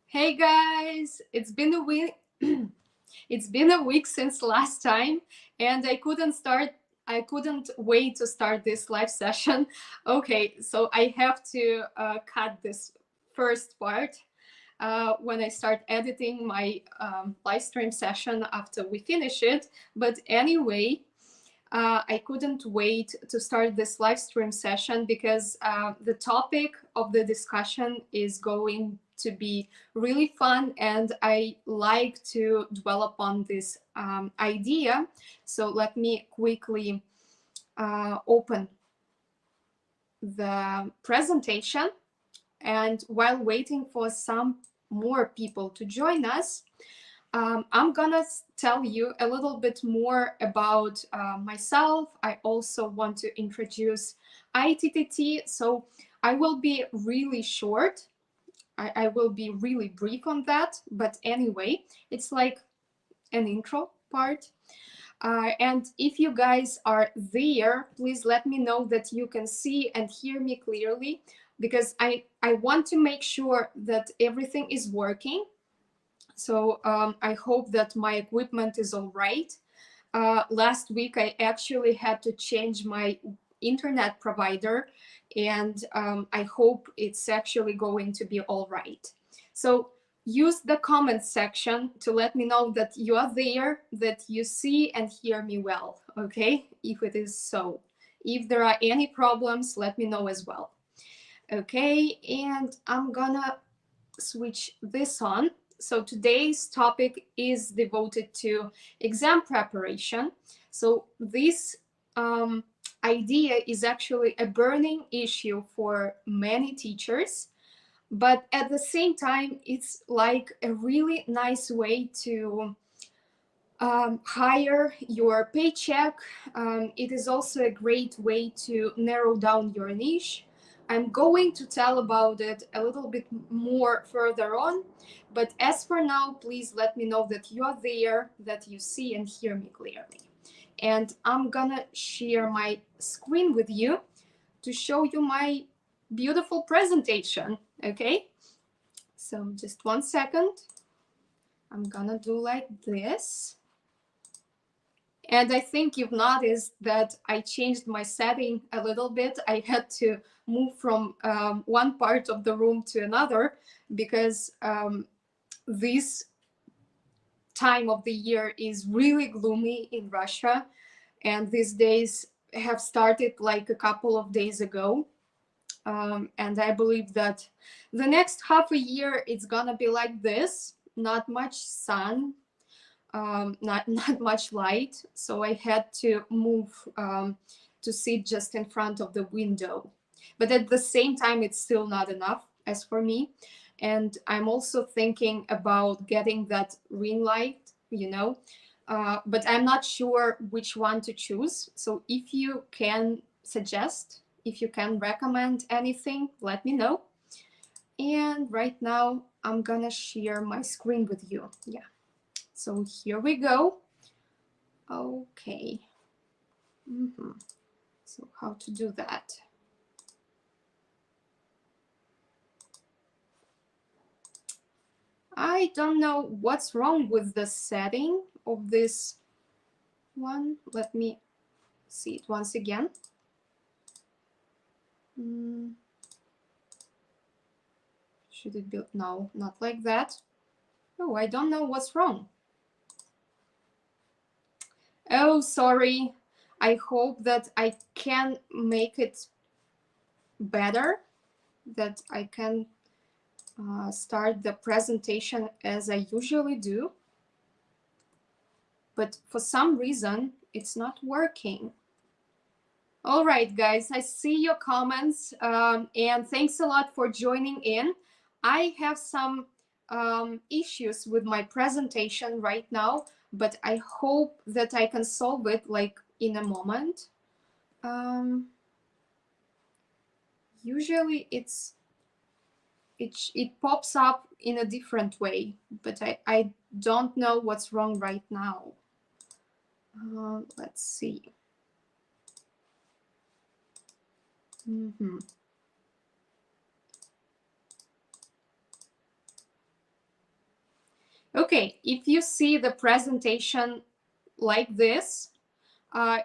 Hey guys, it's been a week. It's been a week since last time, and I couldn't wait to start this live session. Okay, so I have to cut this first part when I start editing my live stream session after we finish it. But anyway, I couldn't wait to start this live stream session because the topic of the discussion is going to be really fun, and I like to dwell upon this idea. So let me quickly open the presentation, and while waiting for some more people to join us, I'm gonna tell you a little bit more about myself. I also want to introduce ITTT, so I will be really short. I will be really brief on that, but anyway, it's like an intro part. And if you guys are there, please let me know that you can see and hear me clearly, because I want to make sure that everything is working. So I hope that my equipment is all right. Last week, I actually had to change my internet provider, and I hope it's actually going to be all right. So use the comments section to let me know that you are there, that you see and hear me well, okay? If it is so. If there are any problems, let me know as well. Okay, and I'm gonna switch this on. So today's topic is devoted to exam preparation. So this idea is actually a burning issue for many teachers, but at the same time, it's like a really nice way to hire your paycheck. It is also a great way to narrow down your niche. I'm going to tell about it a little bit more further on, but as for now, please let me know that you are there, that you see and hear me clearly. And I'm gonna share my screen with you to show you my beautiful presentation, okay? So just 1 second. I'm gonna do like this. And I think you've noticed that I changed my setting a little bit. I had to move from one part of the room to another because this time of the year is really gloomy in Russia. And these days have started like a couple of days ago. And I believe that the next half a year, it's gonna be like this, not much sun, not much light, so I had to move to sit just in front of the window. But at the same time, it's still not enough as for me. And I'm also thinking about getting that ring light, but I'm not sure which one to choose. So if you can suggest, if you can recommend anything, let me know. And right now, I'm gonna share my screen with you. Yeah. So here we go. Okay. So how to do that? I don't know what's wrong with the setting of this one. Let me see it once again. Should it be? No, not like that. Oh, I don't know what's wrong. Oh, sorry. I hope that I can make it better, that I can start the presentation as I usually do. But for some reason, it's not working. All right, guys, I see your comments, and thanks a lot for joining in. I have some issues with my presentation right now, but I hope that I can solve it like in a moment. Usually it pops up in a different way, but I don't know what's wrong right now. Let's see. Okay, if you see the presentation like this,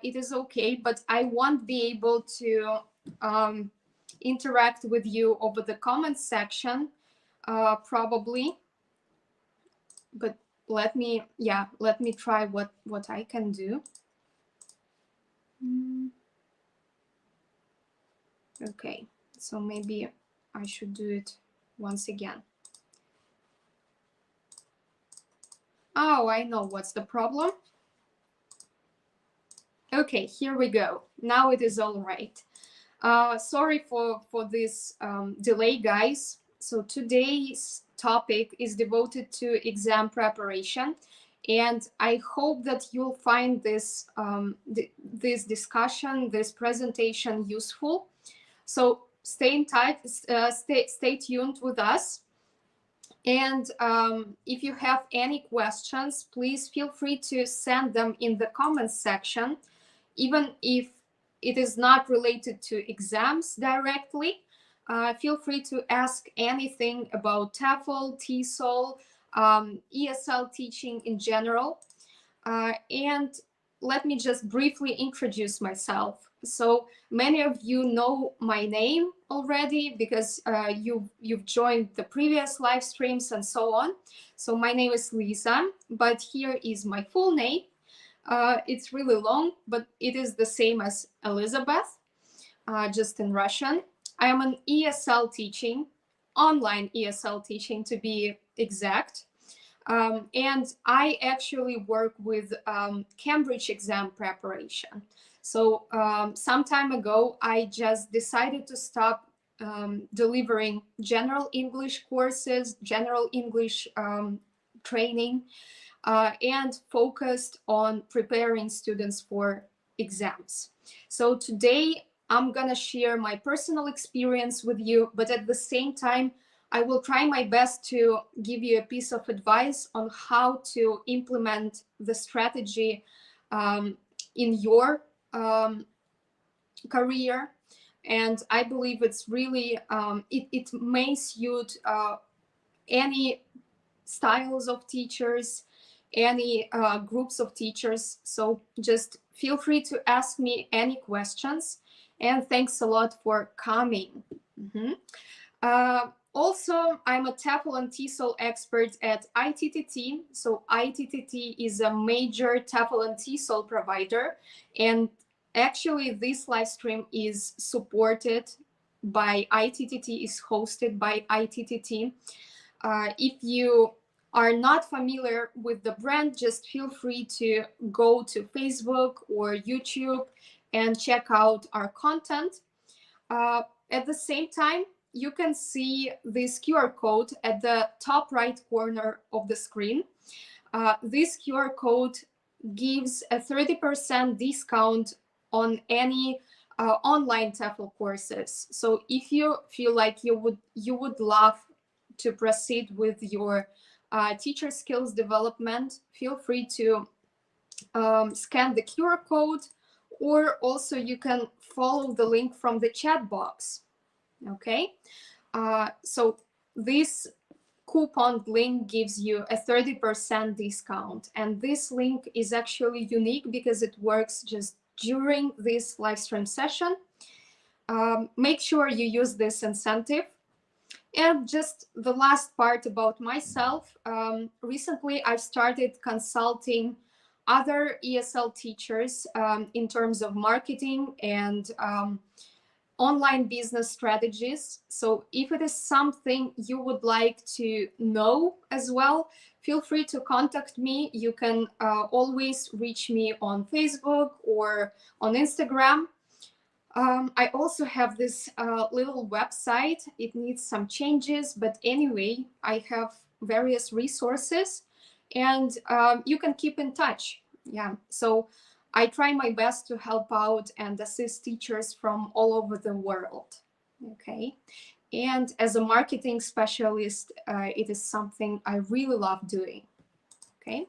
it is okay, but I won't be able to interact with you over the comments section, probably. But let me try what I can do. Okay, so maybe I should do it once again. Oh, I know what's the problem. Okay, here we go. Now it is all right. Sorry for this delay, guys. So today's topic is devoted to exam preparation, and I hope that you'll find this this discussion, this presentation useful. So stay in touch, stay tuned with us. And if you have any questions, please feel free to send them in the comments section, even if it is not related to exams directly. Feel free to ask anything about TEFL, TESOL, ESL teaching in general. And let me just briefly introduce myself. So many of you know my name already because you've joined the previous live streams and so on. So my name is Lisa, but here is my full name. It's really long, but it is the same as Elizabeth, just in Russian. I am an ESL teaching, online ESL teaching to be exact. And I actually work with Cambridge exam preparation. So some time ago, I just decided to stop delivering general English courses, general English training, and focused on preparing students for exams. So today, I'm gonna share my personal experience with you, but at the same time, I will try my best to give you a piece of advice on how to implement the strategy in your career. And I believe it's really, it may suit any styles of teachers, any groups of teachers. So just feel free to ask me any questions. And thanks a lot for coming. Also, I'm a TEFL and TESOL expert at ITTT. So ITTT is a major TEFL and TESOL provider. And actually, this live stream is supported by ITTT, is hosted by ITTT. If you are not familiar with the brand, just feel free to go to Facebook or YouTube and check out our content. At the same time, you can see this QR code at the top right corner of the screen. This QR code gives a 30% discount on any online TEFL courses. So if you feel like you would love to proceed with your teacher skills development, feel free to scan the QR code, or also you can follow the link from the chat box. Okay, so this coupon link gives you a 30% discount, and this link is actually unique because it works just during this live stream session. Make sure you use this incentive. And just the last part about myself, recently I've started consulting other ESL teachers in terms of marketing and online business strategies. So if it is something you would like to know as well, feel free to contact me. You can always reach me on Facebook or on Instagram. I also have this little website. It needs some changes, but anyway, I have various resources, and you can keep in touch. Yeah, so I try my best to help out and assist teachers from all over the world. Okay, and as a marketing specialist, it is something I really love doing. Okay.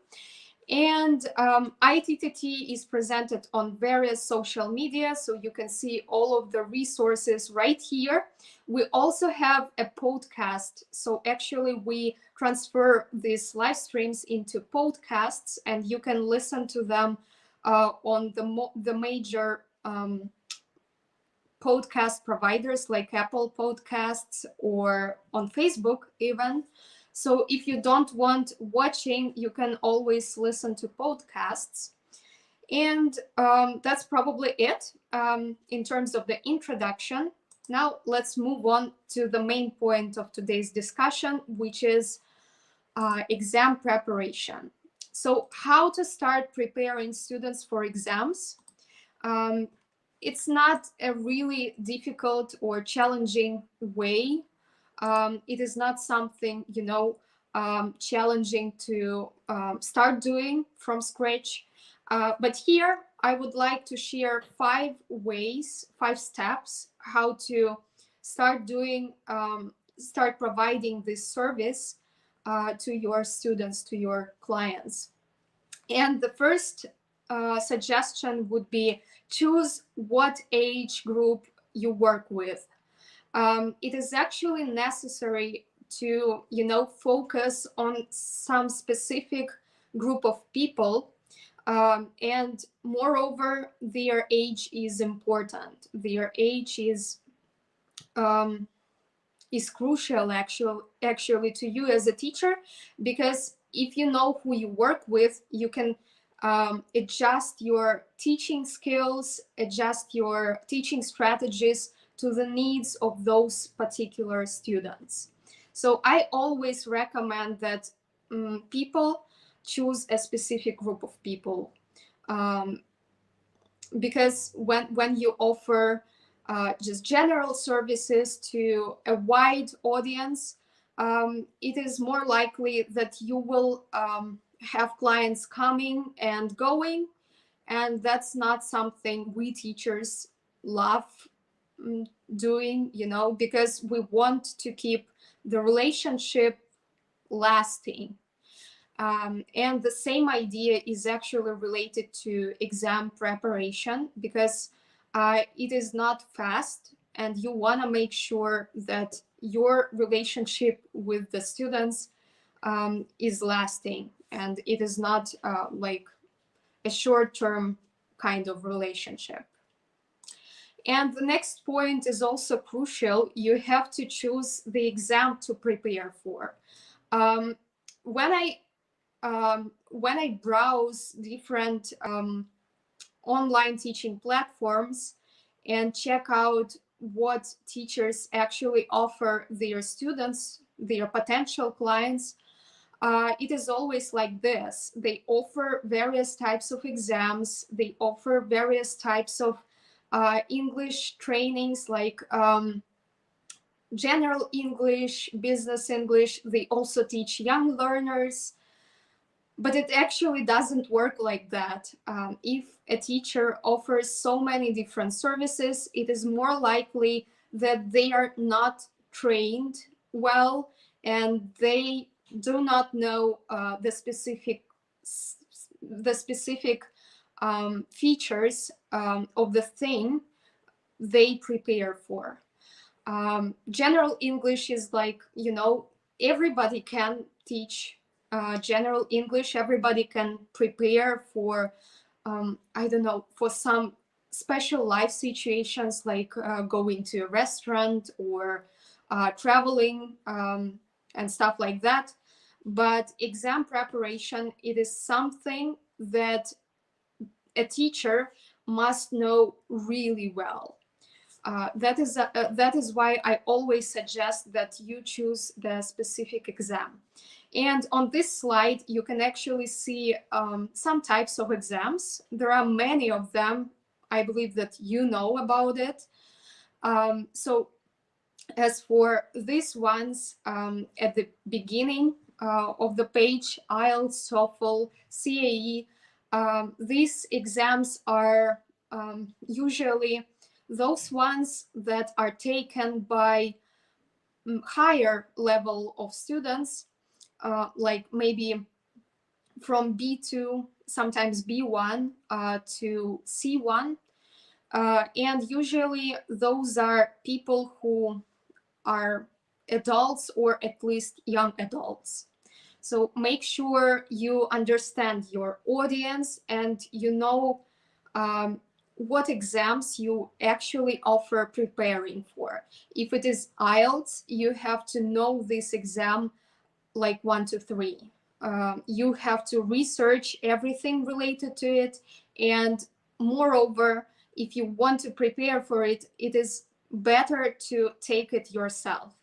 And ITTT is presented on various social media, so you can see all of the resources right here. We also have a podcast, so actually we transfer these live streams into podcasts, and you can listen to them on the major podcast providers like Apple Podcasts or on Facebook even. So if you don't want watching, you can always listen to podcasts. And that's probably it in terms of the introduction. Now let's move on to the main point of today's discussion, which is exam preparation. So how to start preparing students for exams. It's not a really difficult or challenging way. It is not something, challenging to start doing from scratch. But here I would like to share 5 ways, 5 steps how to start doing, start providing this service to your students, to your clients. And the first suggestion would be choose what age group you work with. It is actually necessary to, focus on some specific group of people. And moreover, their age is important. Their age is crucial actually to you as a teacher, because if you know who you work with, you can adjust your teaching skills, adjust your teaching strategies to the needs of those particular students. So I always recommend that people choose a specific group of people, because when you offer just general services to a wide audience, it is more likely that you will have clients coming and going, and that's not something we teachers love doing, because we want to keep the relationship lasting. And the same idea is actually related to exam preparation, because it is not fast, and you want to make sure that your relationship with the students is lasting, and it is not like a short-term kind of relationship. And the next point is also crucial. You have to choose the exam to prepare for. When I browse different online teaching platforms and check out what teachers actually offer their students, their potential clients, it is always like this. They offer various types of exams. They offer various types of English trainings, like general English, business English. They also teach young learners. But it actually doesn't work like that. If a teacher offers so many different services, it is more likely that they are not trained well, and they do not know the specific features of the thing they prepare for. General English is like, everybody can teach general English. Everybody can prepare for, I don't know, for some special life situations, like going to a restaurant or traveling and stuff like that. But exam preparation, it is something that a teacher must know really well. That is why I always suggest that you choose the specific exam. And on this slide, you can actually see some types of exams. There are many of them. I believe that you know about it. So as for these ones, at the beginning of the page, IELTS, TOEFL, CAE, these exams are usually those ones that are taken by higher level of students, like maybe from B2, sometimes B1 to C1. And usually those are people who are adults or at least young adults. So make sure you understand your audience and you know what exams you actually offer preparing for. If it is IELTS, you have to know this exam like 1 to 3. You have to research everything related to it. And moreover, if you want to prepare for it, it is better to take it yourself.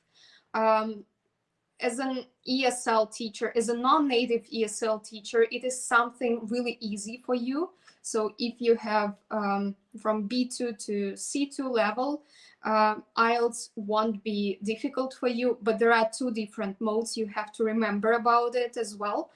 As an ESL teacher, as a non-native ESL teacher, it is something really easy for you. So if you have from B2 to C2 level, IELTS won't be difficult for you, but there are 2 different modes you have to remember about it as well.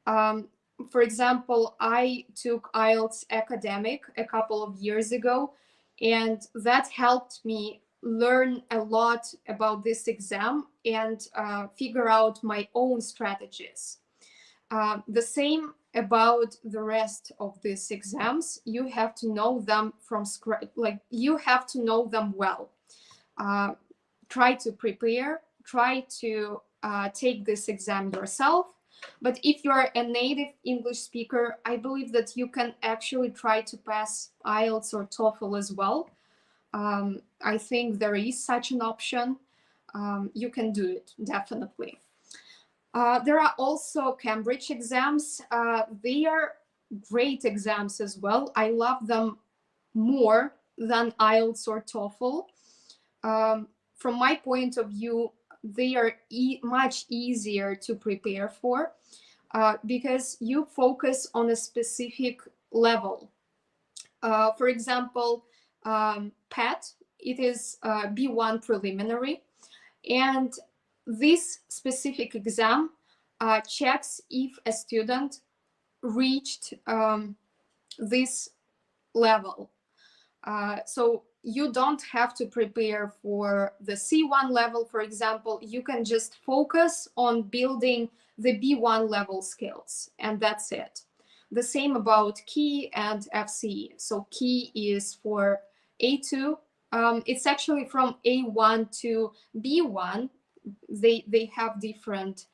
For example, I took IELTS academic a couple of years ago, and that helped me learn a lot about this exam and figure out my own strategies. The same about the rest of these exams. You have to know them from scratch, like you have to know them well. Try to prepare, try to take this exam yourself. But if you're a native English speaker, I believe that you can actually try to pass IELTS or TOEFL as well. I think there is such an option. You can do it, definitely. There are also Cambridge exams. They are great exams as well. I love them more than IELTS or TOEFL. From my point of view, they are much easier to prepare for because you focus on a specific level. For example, PET, it is B1 preliminary, and this specific exam checks if a student reached this level. So you don't have to prepare for the C1 level, for example. You can just focus on building the B1 level skills, and that's it. The same about Key and FCE. So Key is for A2. It's actually from A1 to B1. They have different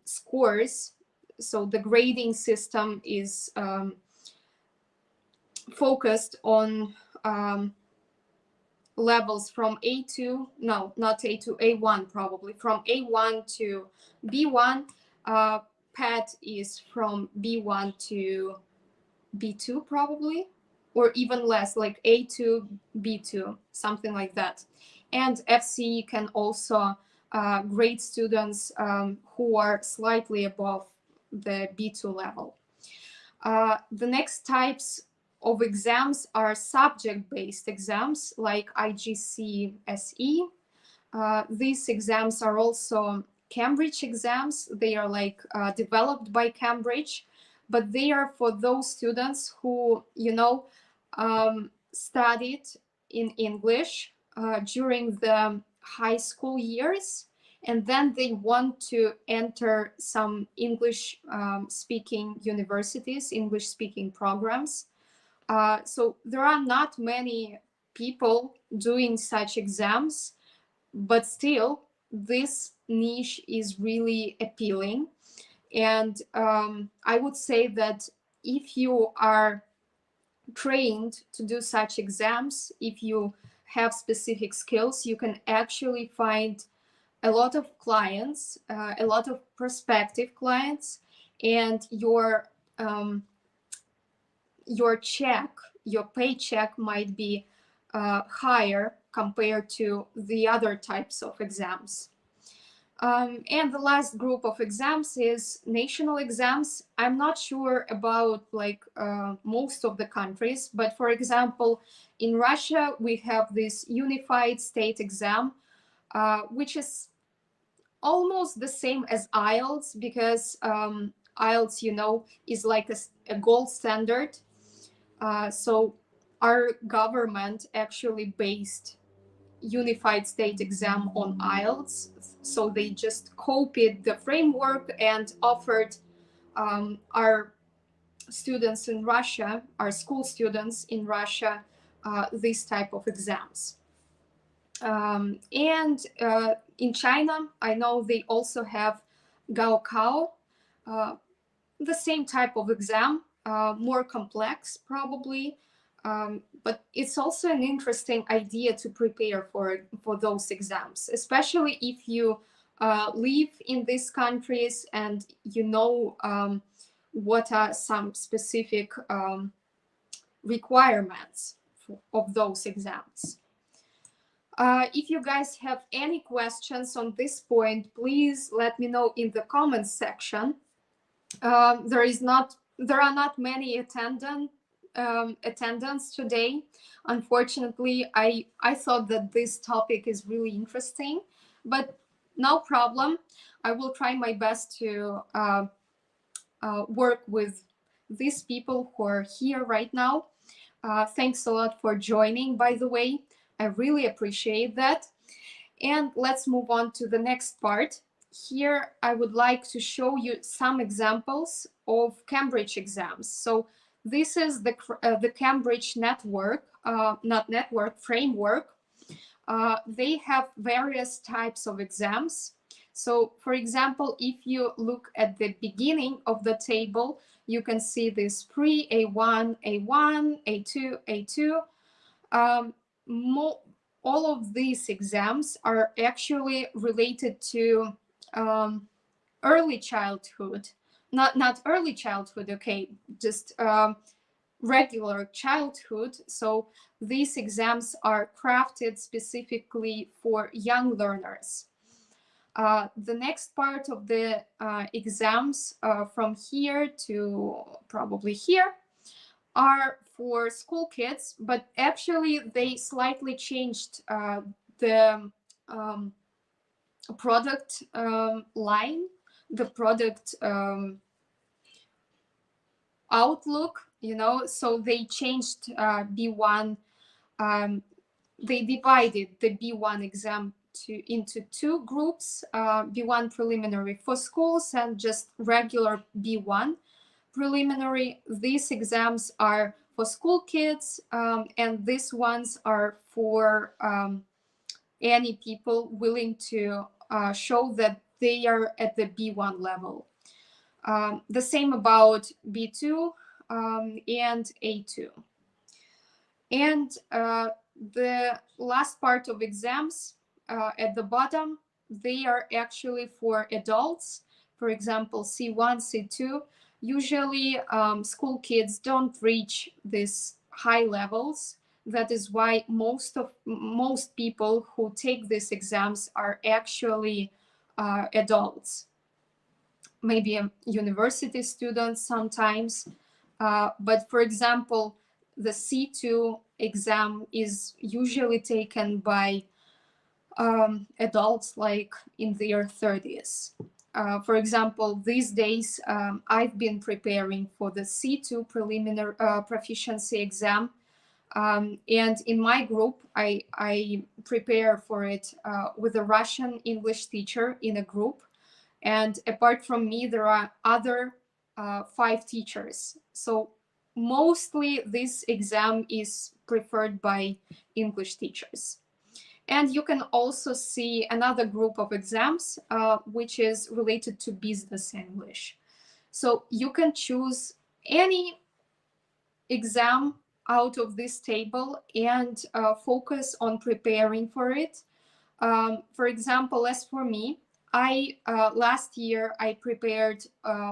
scores. So the grading system is focused on levels from A2, no, not A2, A1 probably, from A1 to B1. PET is from B1 to B2 probably, or even less, like A2, B2, something like that. And FCE can also grade students who are slightly above the B2 level. The next types of exams are subject-based exams like IGCSE. These exams are also Cambridge exams. They are like developed by Cambridge, but they are for those students who, you know, studied in English during the high school years, and then they want to enter some English speaking universities, English speaking programs. So there are not many people doing such exams, but still this niche is really appealing. And I would say that if you are trained to do such exams, if you have specific skills, you can actually find a lot of clients, a lot of prospective clients, and your check, your paycheck might be higher compared to the other types of exams. And the last group of exams is national exams. I'm not sure about like most of the countries, but for example, in Russia, we have this unified state exam, which is almost the same as IELTS because IELTS, you know, is like a gold standard. So our government actually based unified state exam on IELTS. So they just copied the framework and offered our students in Russia, our school students in Russia, this type of exams. And in China, I know they also have Gaokao, the same type of exam, more complex probably, but it's also an interesting idea to prepare for those exams, especially if you live in these countries and you know what are some specific requirements of those exams. If you guys have any questions on this point, please let me know in the comments section. There are not many attendants today. Unfortunately, I thought that this topic is really interesting, but no problem. I will try my best to work with these people who are here right now. Thanks a lot for joining, by the way. I really appreciate that. And let's move on to the next part. Here, I would like to show you some examples of Cambridge exams. So this is the Cambridge network, framework. They have various types of exams. So for example, if you look at the beginning of the table, you can see this pre-A1, A1, A2, A2. All of these exams are actually related to early childhood, not early childhood, okay, just regular childhood. So these exams are crafted specifically for young learners. The next part of the exams from here to probably here are for school kids, but actually they slightly changed the product line, the product outlook, you know, so they changed B1, they divided the B1 exam into two groups, B1 preliminary for schools and just regular B1 preliminary. These exams are for school kids, and these ones are for any people willing to show that they are at the B1 level. The same about B2 and A2. And the last part of exams at the bottom, they are actually for adults. For example, C1, C2. Usually school kids don't reach these high levels. That is why most people who take these exams are actually adults. Maybe university students sometimes. But for example, the C2 exam is usually taken by adults like in their 30s. For example, these days I've been preparing for the C2 preliminary proficiency exam. And in my group, I prepare for it with a Russian English teacher in a group. And apart from me, there are other 5 teachers. So mostly this exam is preferred by English teachers. And you can also see another group of exams, which is related to business English. So you can choose any exam out of this table and focus on preparing for it. For example, as for me, last year I prepared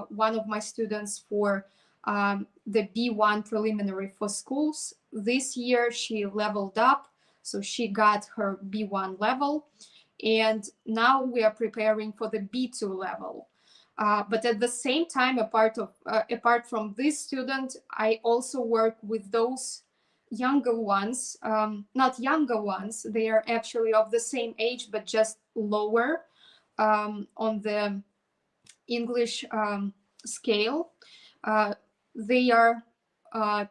one of my students for the B1 preliminary for schools. This year she leveled up, so she got her B1 level, and now we are preparing for the B2 level. But at the same time, apart from this student, I also work with those younger ones, not younger ones, they are actually of the same age, but just lower on the English scale. They are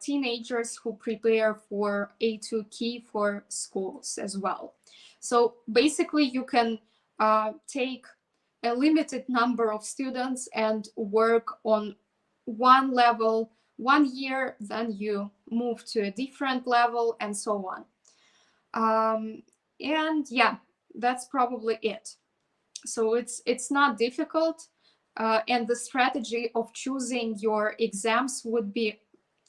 teenagers who prepare for A2 key for schools as well. So basically you can take a limited number of students and work on one level 1 year, then you move to a different level, and so on. And yeah, that's probably it. So it's not difficult, and the strategy of choosing your exams would be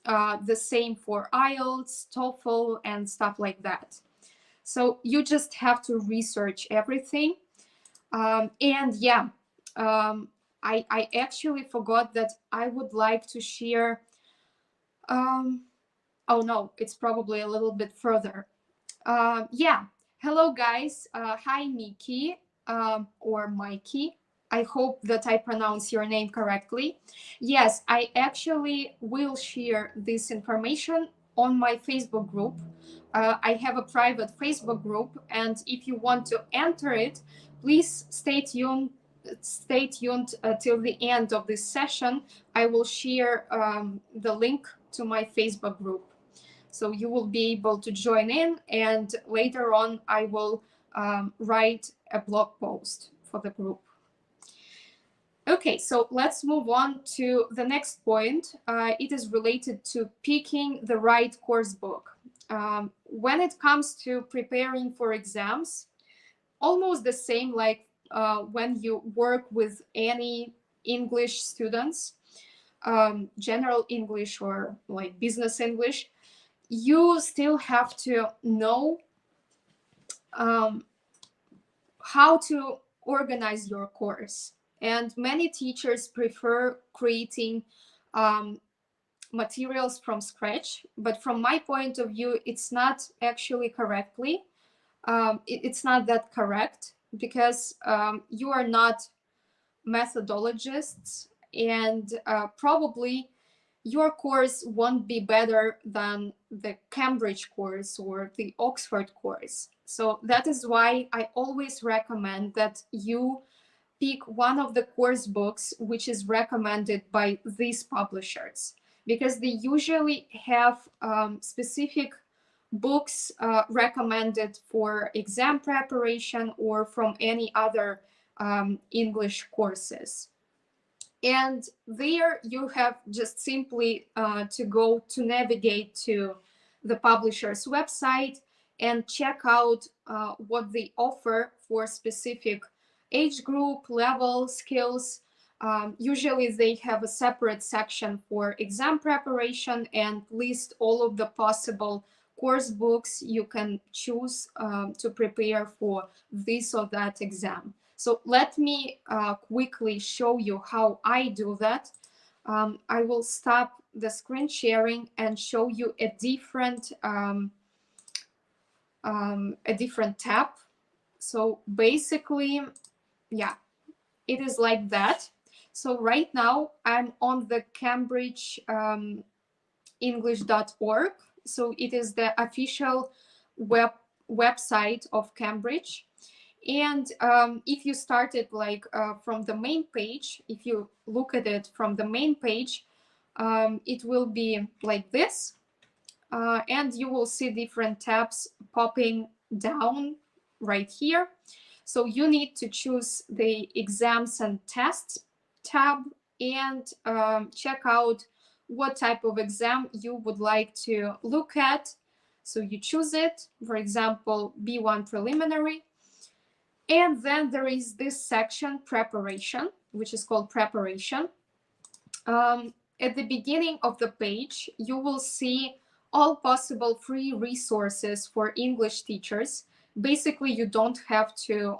the same for IELTS, TOEFL, and stuff like that. So you just have to research everything. And yeah, I actually forgot that I would like to share. Oh no, it's probably a little bit further. Yeah, hello guys. Hi, Miki, or Mikey. I hope that I pronounce your name correctly. Yes, I actually will share this information on my Facebook group. I have a private Facebook group, and if you want to enter it, please stay tuned. Stay tuned till the end of this session. I will share the link to my Facebook group. So you will be able to join in, and later on I will write a blog post for the group. Okay, so let's move on to the next point. It is related to picking the right course book. When it comes to preparing for exams, almost the same like when you work with any English students, general English or like business English, you still have to know how to organize your course. And many teachers prefer creating materials from scratch, but from my point of view, it's not actually correctly. It's not that correct, because you are not methodologists, and probably your course won't be better than the Cambridge course or the Oxford course. So that is why I always recommend that you pick one of the course books which is recommended by these publishers, because they usually have specific books recommended for exam preparation or from any other English courses. And there you have just simply to go to navigate to the publisher's website and check out what they offer for specific age group, level, skills. Usually they have a separate section for exam preparation and list all of the possible course books you can choose to prepare for this or that exam. So let me quickly show you how I do that. I will stop the screen sharing and show you a different tab. So basically, yeah, it is like that. So right now I'm on the Cambridge English.org. So it is the official website of Cambridge. And if you started like from the main page, if you look at it from the main page, it will be like this. And you will see different tabs popping down right here. So you need to choose the exams and tests tab and check out what type of exam you would like to look at. So you choose it, for example, B1 preliminary. And then there is this section, preparation, which is called preparation. At the beginning of the page, you will see all possible free resources for English teachers. Basically, you don't have to,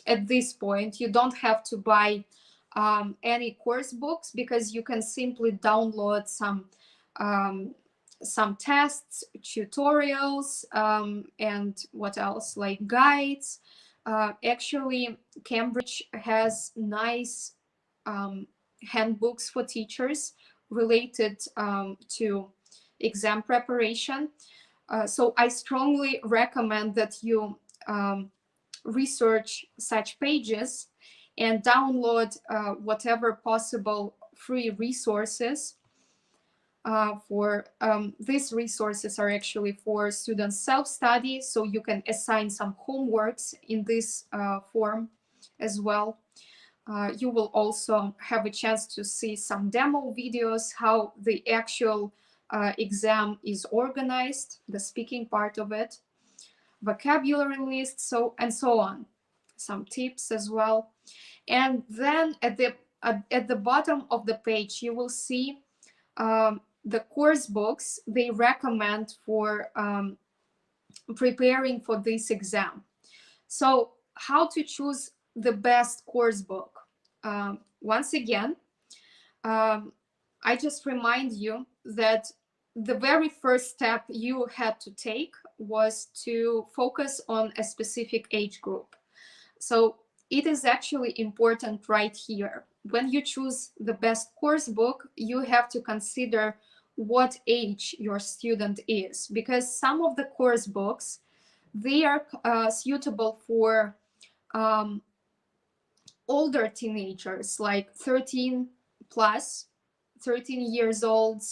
at this point, you don't have to buy any course books, because you can simply download some tests, tutorials, and what else, like guides. Actually, Cambridge has nice handbooks for teachers related to exam preparation. So I strongly recommend that you research such pages and download whatever possible free resources. These resources are actually for students' self-study, so you can assign some homeworks in this form. as well. You will also have a chance to see some demo videos, how the actual exam is organized, the speaking part of it, vocabulary list, and so on. Some tips as well. And then at the bottom of the page, you will see the course books they recommend for preparing for this exam. So how to choose the best course book? Once again, I just remind you that the very first step you had to take was to focus on a specific age group. So it is actually important right here. When you choose the best course book, you have to consider what age your student is, because some of the course books, they are suitable for older teenagers, like 13 plus, 13 years old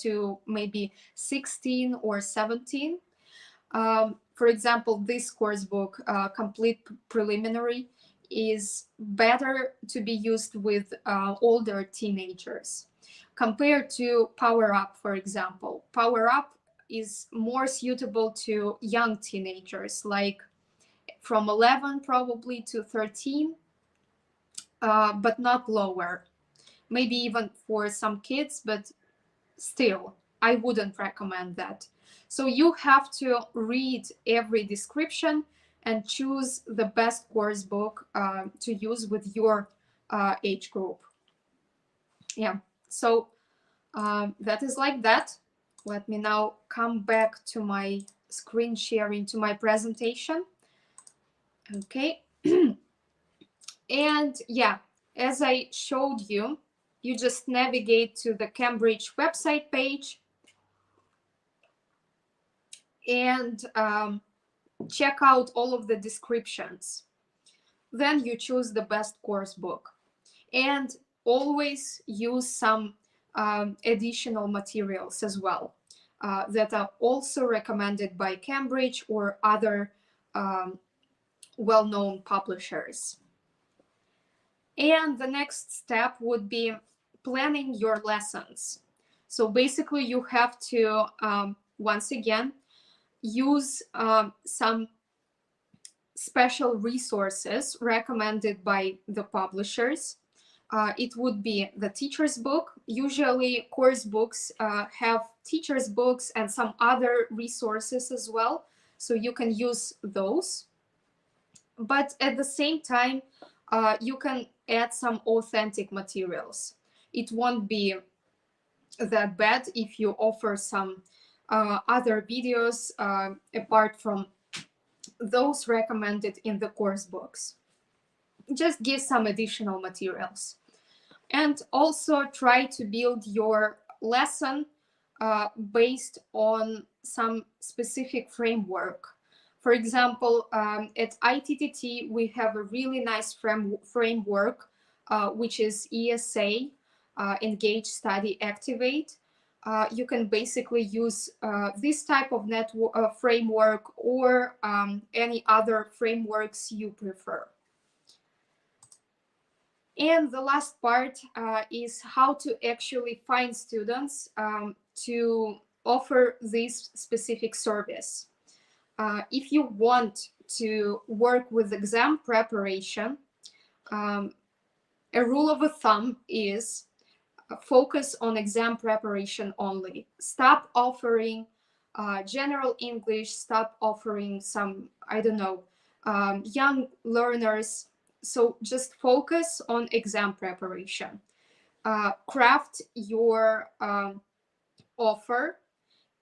to maybe 16 or 17. For example, this course book, Complete Preliminary, is better to be used with older teenagers compared to Power Up, for example. Power Up is more suitable to young teenagers, like from 11 probably to 13, but not lower. Maybe even for some kids, but still, I wouldn't recommend that. So you have to read every description and choose the best course book to use with your age group. Yeah, so that is like that. Let me now come back to my screen sharing, to my presentation. Okay. And yeah, as I showed you, you just navigate to the Cambridge website page and check out all of the descriptions. Then you choose the best course book, and always use some additional materials as well that are also recommended by Cambridge or other well-known publishers. And the next step would be planning your lessons. So basically you have to, once again, use some special resources recommended by the publishers. It would be the teacher's book. Usually course books have teacher's books and some other resources as well, so you can use those. But at the same time, you can add some authentic materials. It won't be that bad if you offer some other videos apart from those recommended in the course books. Just give some additional materials. And also try to build your lesson based on some specific framework. For example, at ITTT, we have a really nice framework, which is ESA, Engage, Study, Activate. You can basically use this type of framework or any other frameworks you prefer. And the last part is how to actually find students to offer this specific service. If you want to work with exam preparation, a rule of thumb is focus on exam preparation only. Stop offering general English, stop offering some, I don't know, young learners. So just focus on exam preparation. Craft your offer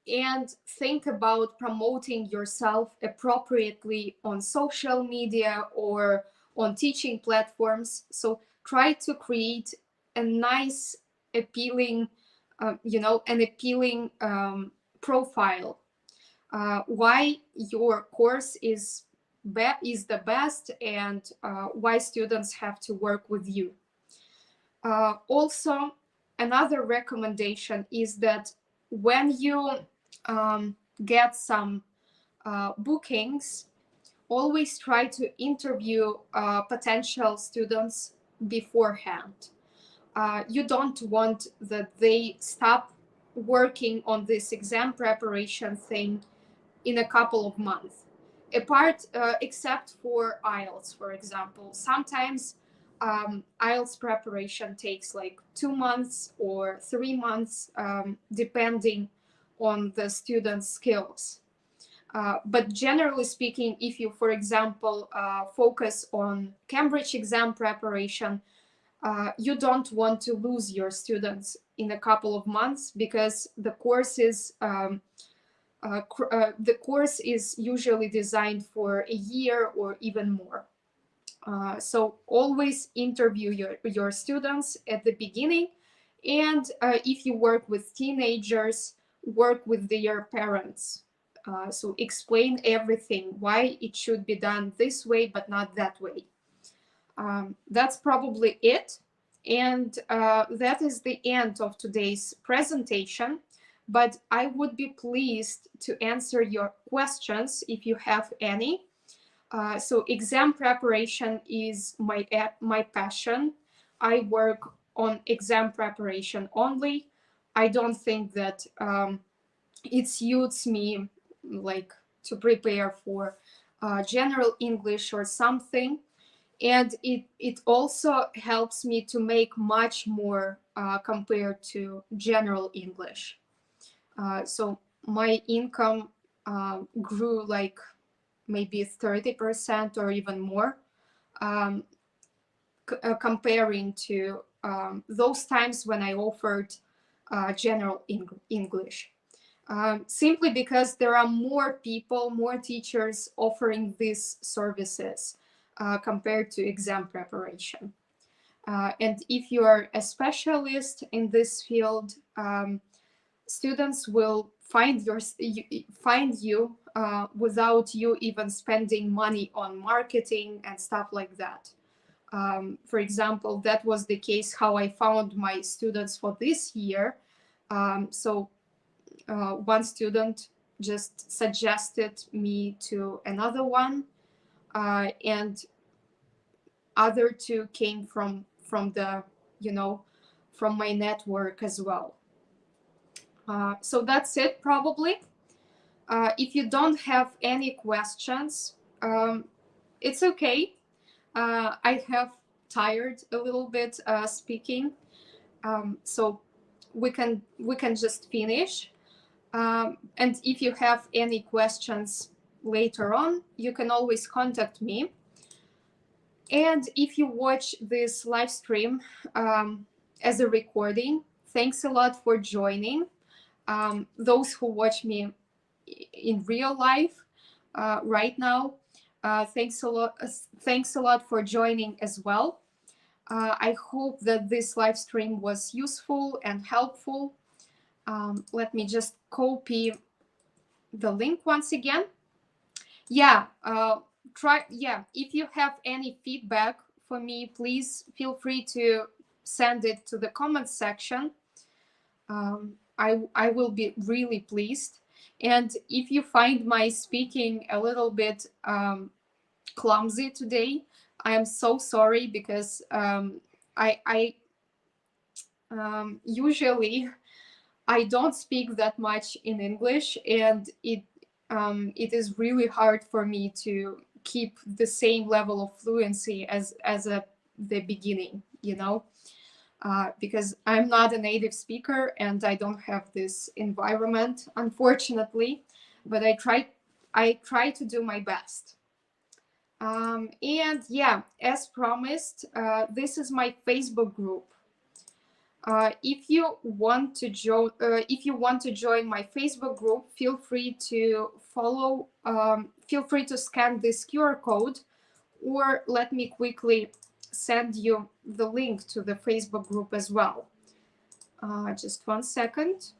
and think about promoting yourself appropriately on social media or on teaching platforms. So try to create a nice, appealing, an appealing profile. Why your course is the best and why students have to work with you. Also, another recommendation is that when you get some bookings always try to interview potential students beforehand. You don't want that they stop working on this exam preparation thing in a couple of months. Except for IELTS, for example. Sometimes IELTS preparation takes like 2 months or 3 months, depending on the student's skills. But generally speaking, if you, for example, focus on Cambridge exam preparation, you don't want to lose your students in a couple of months, because the course is usually designed for a year or even more. So always interview your students at the beginning, and if you work with teenagers, work with their parents. So explain everything, why it should be done this way but not that way. That's probably it. And that is the end of today's presentation. But I would be pleased to answer your questions if you have any. So exam preparation is my passion. I work on exam preparation only. I don't think that it suits me like to prepare for general English or something. And it also helps me to make much more compared to general English. So my income grew like maybe 30% or even more, comparing to those times when I offered general English. Simply because there are more people, more teachers offering these services compared to exam preparation. And if you are a specialist in this field, students will find you without you even spending money on marketing and stuff like that. For example, that was the case how I found my students for this year. So one student just suggested me to another one, and other two came from the from my network as well. So that's it probably. If you don't have any questions, it's okay. I have tired a little bit speaking, so we can just finish. And if you have any questions later on, you can always contact me. And if you watch this live stream as a recording, thanks a lot for joining. Those who watch me in real life right now, thanks a lot for joining as well. I hope that this live stream was useful and helpful. Let me just copy the link once again. Yeah, if you have any feedback for me, please feel free to send it to the comments section. I will be really pleased. And if you find my speaking a little bit clumsy today, I am so sorry, because I usually I don't speak that much in English, and it is really hard for me to keep the same level of fluency as at the beginning, because I'm not a native speaker and I don't have this environment, unfortunately, but I try to do my best. And yeah, as promised, this is my Facebook group. If you want to join my Facebook group, feel free to follow. Feel free to scan this QR code, or let me quickly send you the link to the Facebook group as well. Just 1 second.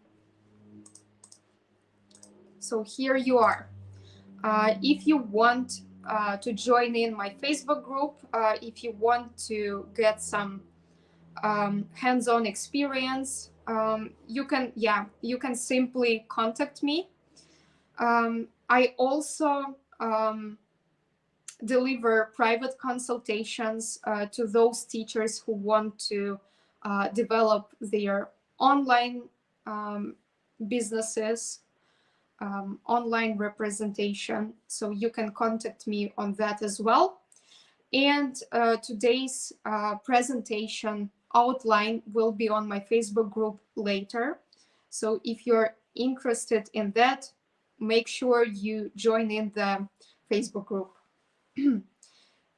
So here you are. If you want to join in my Facebook group, if you want to get some hands-on experience, you can simply contact me. I also deliver private consultations to those teachers who want to develop their online businesses, online representation. So you can contact me on that as well. And today's presentation outline will be on my Facebook group later. So if you're interested in that, make sure you join in the Facebook group.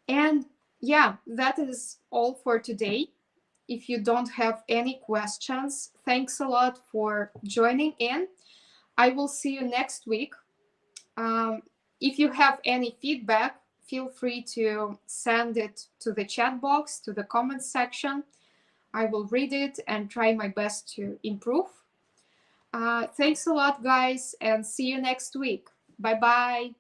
And yeah, that is all for today. If you don't have any questions, thanks a lot for joining in. I will see you next week. If you have any feedback, feel free to send it to the chat box, to the comments section. I will read it and try my best to improve. Thanks a lot, guys, and see you next week. Bye-bye.